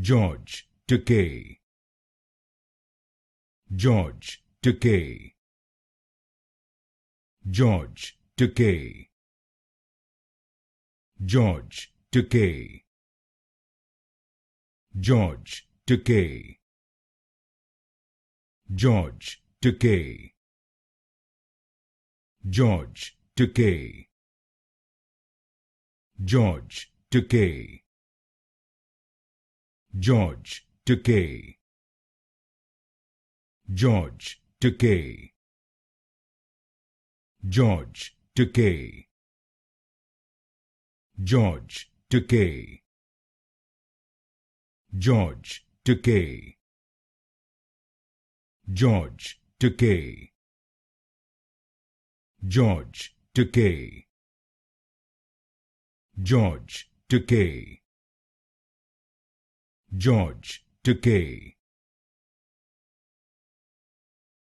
George Takei, George Takei, George Takei, George Takei, George Takei, George Takei, George Takei, George Takei, George Takei, George Takei, George Takei, George Takei, George Takei, George Takei, George Takei, George Takei, George Takei,